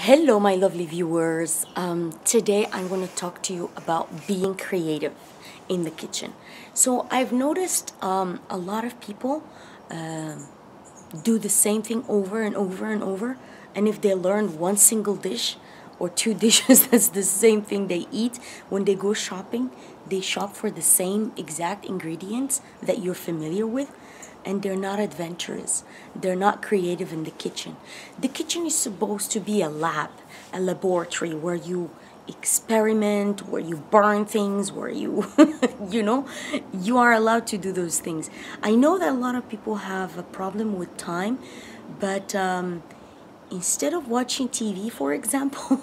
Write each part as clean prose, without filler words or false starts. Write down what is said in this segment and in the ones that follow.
Hello, my lovely viewers. Today I want to talk to you about being creative in the kitchen. So I've noticed a lot of people do the same thing over and over and over, and if they learn one single dish or two dishes that's the same thing they eat, when they go shopping, they shop for the same exact ingredients that you're familiar with, and they're not adventurous. They're not creative in the kitchen. The kitchen is supposed to be a lab, a laboratory where you experiment, where you burn things, where you, you are allowed to do those things. I know that a lot of people have a problem with time, but instead of watching TV, for example,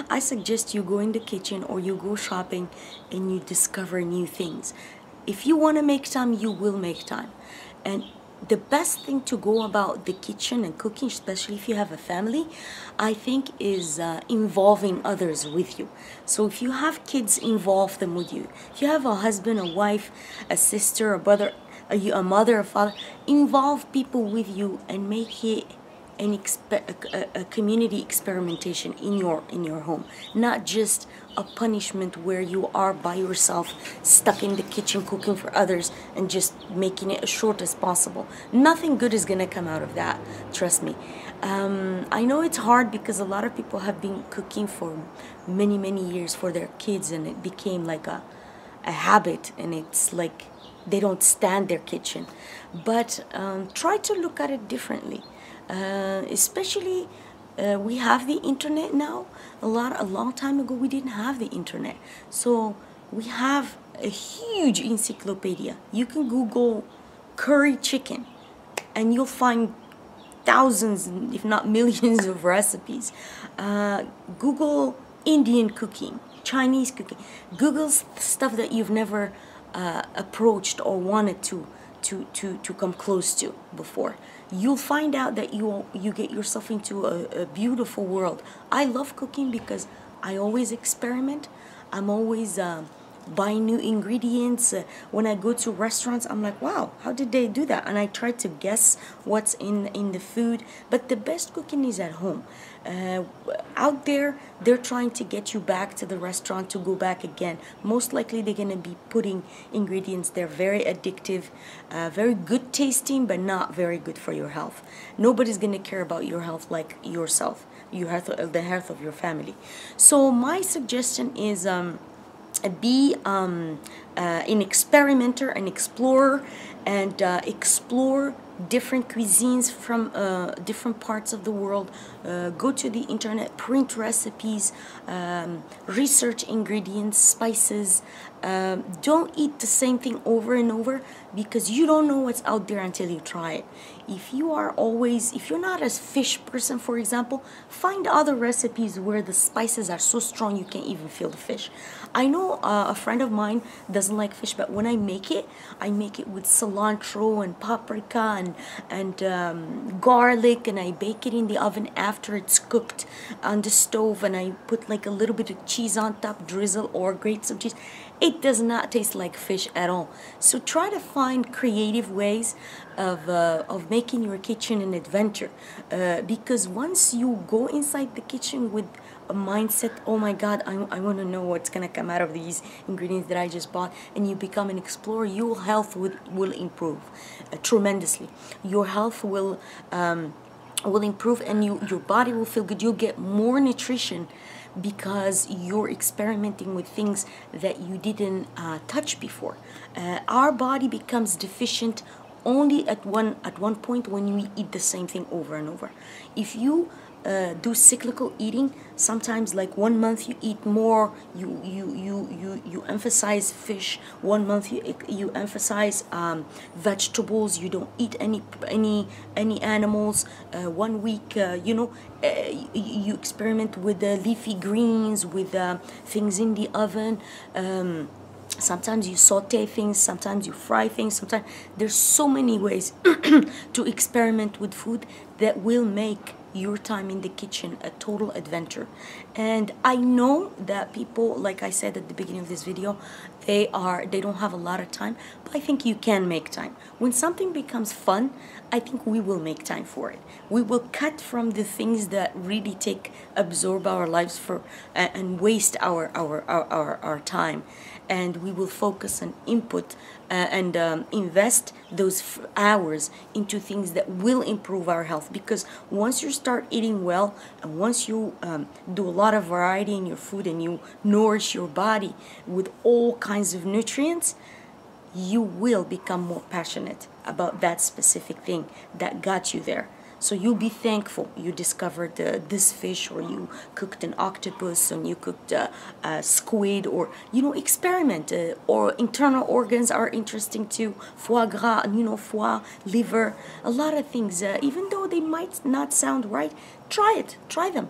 I suggest you go in the kitchen or you go shopping and you discover new things. If you want to make time, you will make time. And the best thing to go about the kitchen and cooking, especially if you have a family, I think is involving others with you. So if you have kids, involve them with you. If you have a husband, a wife, a sister, a brother, a mother, a father, involve people with you and make it a community experimentation in your home, not just a punishment where you are by yourself stuck in the kitchen cooking for others and just making it as short as possible. Nothing good is gonna come out of that, trust me. I know it's hard because a lot of people have been cooking for many years for their kids, and it became like a habit, and it's like they don't stand their kitchen. But try to look at it differently. Especially we have the internet now. A long time ago we didn't have the internet, so we have a huge encyclopedia. You can Google curry chicken and you'll find thousands, if not millions, of recipes. Google Indian cooking, Chinese cooking. Google stuff that you've never approached or wanted to come close to before. You'll find out that you get yourself into a beautiful world. I love cooking because I always experiment. I'm always buying new ingredients. When I go to restaurants, I'm like, wow, how did they do that? And I try to guess what's in the food. But the best cooking is at home. Out there, they're trying to get you back to the restaurant to go back again. Most likely they're gonna be putting ingredients they're very addictive, very good tasting, but not very good for your health. Nobody's gonna care about your health like yourself, the health of your family. So my suggestion is be an experimenter, an explorer, and explore different cuisines from different parts of the world. Go to the internet, print recipes, research ingredients, spices. Don't eat the same thing over and over, because you don't know what's out there until you try it. If you're not a fish person, for example, find other recipes where the spices are so strong you can't even feel the fish. I know a friend of mine doesn't like fish, but when I make it with cilantro and paprika and garlic, and I bake it in the oven after it's cooked on the stove, and I put like a little bit of cheese on top, drizzle or grate some cheese. It does not taste like fish at all. So try to find creative ways of making your kitchen an adventure, because once you go inside the kitchen with a mindset, oh my God, I want to know what's gonna come out of these ingredients that I just bought, and you become an explorer, your health will improve tremendously. Your health will improve, and your body will feel good. You'll get more nutrition because you're experimenting with things that you didn't touch before. Our body becomes deficient only at one point, when we eat the same thing over and over. If you do cyclical eating, sometimes like 1 month you eat more, you emphasize fish. 1 month you emphasize vegetables. You don't eat any animals. 1 week you experiment with leafy greens, with things in the oven. Sometimes you saute things, sometimes you fry things, sometimes there's so many ways to experiment with food that will make your time in the kitchen a total adventure. And I know that people, like I said at the beginning of this video, they don't have a lot of time, but I think you can make time. When something becomes fun, I think we will make time for it. We will cut from the things that really absorb our lives and waste our time, and we will focus and input and invest those hours into things that will improve our health. Because once you start eating well, and once you do a lot of variety in your food, and you nourish your body with all kinds of nutrients, you will become more passionate about that specific thing that got you there. So you'll be thankful you discovered this fish, or you cooked an octopus, and you cooked a squid, or experiment. Or internal organs are interesting too. Foie gras, foie, liver, a lot of things. Even though they might not sound right, try them.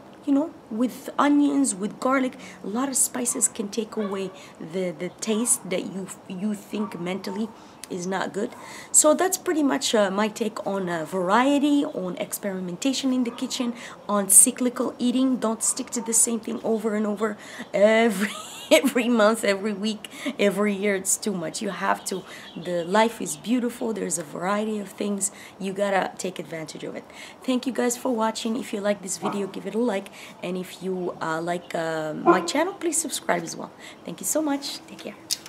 With onions, with garlic, a lot of spices can take away the taste that you think mentally is not good. So that's pretty much my take on variety, on experimentation in the kitchen, on cyclical eating. Don't stick to the same thing over and over every month, every week, every year. It's too much. You have to. The life is beautiful. There's a variety of things. You gotta take advantage of it. Thank you guys for watching. If you like this video, give it a like, and if you like my channel, please subscribe as well. Thank you so much. Take care.